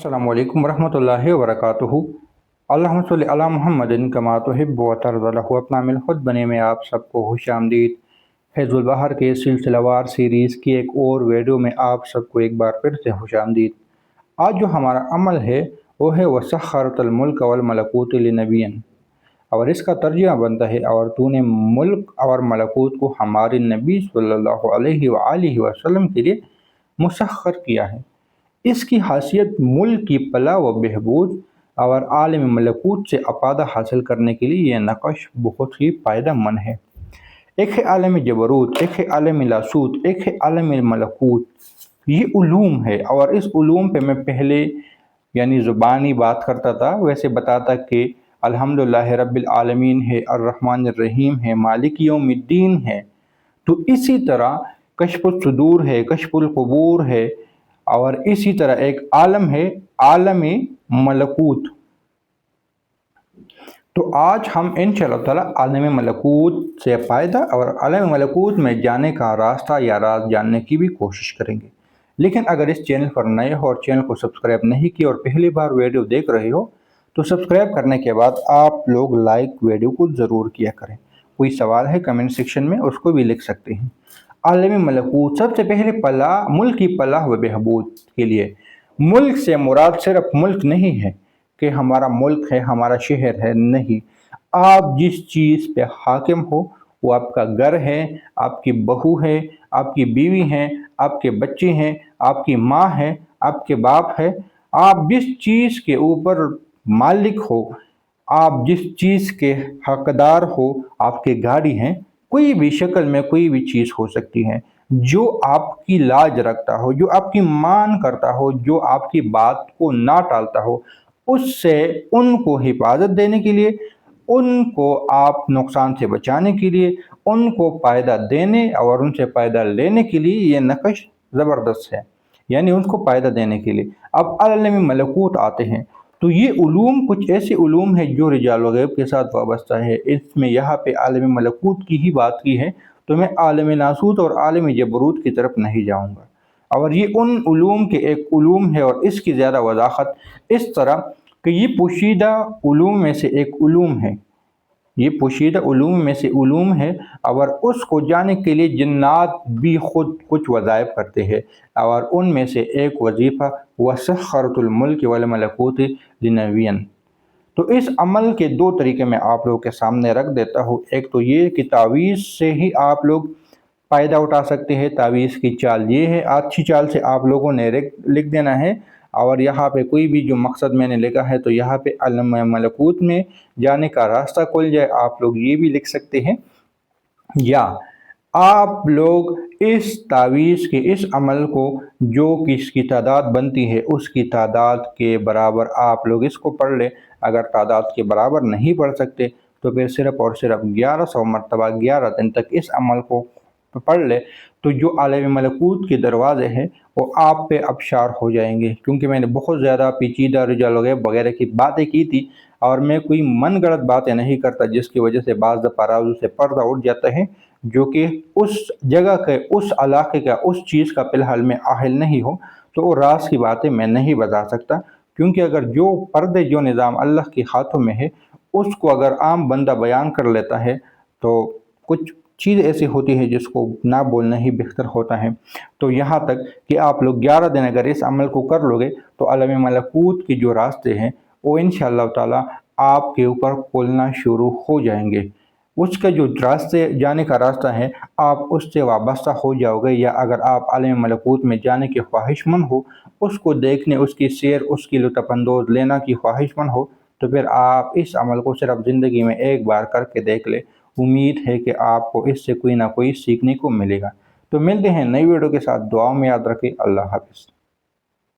السلام علیکم ورحمۃ اللہ وبرکاتہ۔ اللہم صلی علی محمد کما تحب و ترضی۔ اپنا مل خود بنے میں آپ سب کو خوش آمدید۔ فیض البحر کے سلسلہ وار سیریز کی ایک اور ویڈیو میں آپ سب کو ایک بار پھر سے خوش آمدید۔ آج جو ہمارا عمل ہے وہ ہے وَسَخَّرَتِ الْمُلْكَ وَالْمَلَكُوتِ لِنَبِيٍّ، اور اس کا ترجمہ بنتا ہے اور تو نے ملک اور ملکوت کو ہمارے نبی صلی اللہ علیہ وآلہ وسلم کے لیے مسخر کیا ہے۔ اس کی حیثیت ملک کی فلاح و بہبود اور عالم ملکوت سے افادہ حاصل کرنے کے لیے یہ نقش بہت ہی فائدہ مند ہے۔ ایک ہے عالم جبروت، ایک ہے عالم لاہوت، ایک ہے عالم ملکوت۔ یہ علوم ہے، اور اس علوم پہ میں پہلے زبانی بات کرتا تھا، ویسے بتاتا کہ الحمدللہ رب العالمین ہے، الرحمن الرحیم ہے، مالک یوم الدین ہے۔ تو اسی طرح کشف الصدور ہے، کشف القبور ہے، اور اسی طرح ایک عالم ہے عالم ملکوت۔ تو آج ہم انشاءاللہ تعالی عالم ملکوت سے فائدہ اور عالم ملکوت میں جانے کا راستہ یا راز جاننے کی بھی کوشش کریں گے۔ لیکن اگر اس چینل پر نئے ہو اور چینل کو سبسکرائب نہیں کی اور پہلی بار ویڈیو دیکھ رہے ہو تو سبسکرائب کرنے کے بعد آپ لوگ لائک ویڈیو کو ضرور کیا کریں۔ کوئی سوال ہے کمنٹ سیکشن میں اس کو بھی لکھ سکتے ہیں۔ عالم ملکوت، سب سے پہلے ملک کی فلاح و بہبود کے لیے۔ ملک سے مراد صرف ملک نہیں ہے کہ ہمارا ملک ہے، ہمارا شہر ہے، نہیں۔ آپ جس چیز پہ حاکم ہو وہ آپ کا گھر ہے، آپ کی بہو ہے، آپ کی بیوی ہیں، آپ کے بچے ہیں، آپ کی ماں ہے، آپ کے باپ ہے۔ آپ جس چیز کے اوپر مالک ہو، آپ جس چیز کے حقدار ہو، آپ کے گاڑی ہیں، کوئی بھی شکل میں کوئی بھی چیز ہو سکتی ہے جو آپ کی لاج رکھتا ہو، جو آپ کی مان کرتا ہو، جو آپ کی بات کو نہ ٹالتا ہو، اس سے ان کو حفاظت دینے کے لیے، ان کو آپ نقصان سے بچانے کے لیے، ان کو فائدہ دینے اور ان سے فائدہ لینے کے لیے یہ نقش زبردست ہے، ان کو فائدہ دینے کے لیے۔ اب عالم ملکوت آتے ہیں تو یہ علوم کچھ ایسے علوم ہیں جو رجال و غیب کے ساتھ وابستہ ہے۔ اس میں یہاں پہ عالم ملکوت کی ہی بات کی ہے تو میں عالم لاہوت اور عالم جبروت کی طرف نہیں جاؤں گا، اور یہ ان علوم کے ایک علوم ہے، اور اس کی زیادہ وضاحت اس طرح کہ یہ پوشیدہ علوم میں سے ایک علوم ہے، یہ پوشیدہ علوم میں سے علوم ہے، اور اس کو جاننے کے لیے جنات بھی خود کچھ وظائف کرتے ہیں، اور ان میں سے ایک وظیفہ وَسَخَّرَتِ الْمُلْكِ وَالْمَلَكُوتِ لِنَبِيٍّ۔ تو اس عمل کے دو طریقے میں آپ لوگوں کے سامنے رکھ دیتا ہوں۔ ایک تو یہ کہ تعویذ سے ہی آپ لوگ فائدہ اٹھا سکتے ہیں۔ تعویذ کی چال یہ ہے، اچھی چال سے آپ لوگوں نے لکھ دینا ہے، اور یہاں پہ کوئی بھی جو مقصد میں نے لکھا ہے تو یہاں پہ عالم ملکوت میں جانے کا راستہ کھل جائے، آپ لوگ یہ بھی لکھ سکتے ہیں، یا آپ لوگ اس تعویذ کے اس عمل کو جو کس کی تعداد بنتی ہے اس کی تعداد کے برابر آپ لوگ اس کو پڑھ لیں۔ اگر تعداد کے برابر نہیں پڑھ سکتے تو پھر صرف اور صرف 1100 مرتبہ 11 دن تک اس عمل کو پڑھ لے، تو جو عالم ملکوت کے دروازے ہیں وہ آپ پہ ابشار ہو جائیں گے۔ کیونکہ میں نے بہت زیادہ پیچیدہ رجال و غیب وغیرہ کی باتیں کی تھی، اور میں کوئی من گڑت باتیں نہیں کرتا جس کی وجہ سے بعض دفعہ راوی سے پردہ اٹھ جاتا ہے، جو کہ اس جگہ کے، اس علاقے کا، اس چیز کا فی الحال میں اہل نہیں ہو، تو وہ راز کی باتیں میں نہیں بتا سکتا۔ کیونکہ اگر جو پردے، جو نظام اللہ کے ہاتھوں میں ہے، اس کو اگر عام بندہ بیان کر لیتا ہے تو کچھ چیز ایسی ہوتی ہے جس کو نہ بولنا ہی بہتر ہوتا ہے۔ تو یہاں تک کہ آپ لوگ 11 دن اگر اس عمل کو کر لو گے تو عالم ملکوت کی جو راستے ہیں وہ انشاءاللہ تعالی آپ کے اوپر کھولنا شروع ہو جائیں گے۔ اس کا جو راستے جانے کا راستہ ہے آپ اس سے وابستہ ہو جاؤ گے، یا اگر آپ عالم ملکوت میں جانے کے خواہش مند ہو، اس کو دیکھنے، اس کی سیر، اس کی لطف اندوز لینا کی خواہش مند ہو، تو پھر آپ اس عمل کو صرف زندگی میں ایک بار کر کے دیکھ لیں۔ امید ہے کہ آپ کو اس سے کوئی نہ کوئی سیکھنے کو ملے گا۔ تو ملتے ہیں نئی ویڈیو کے ساتھ، دعاؤں میں یاد رکھیں۔ اللہ حافظ۔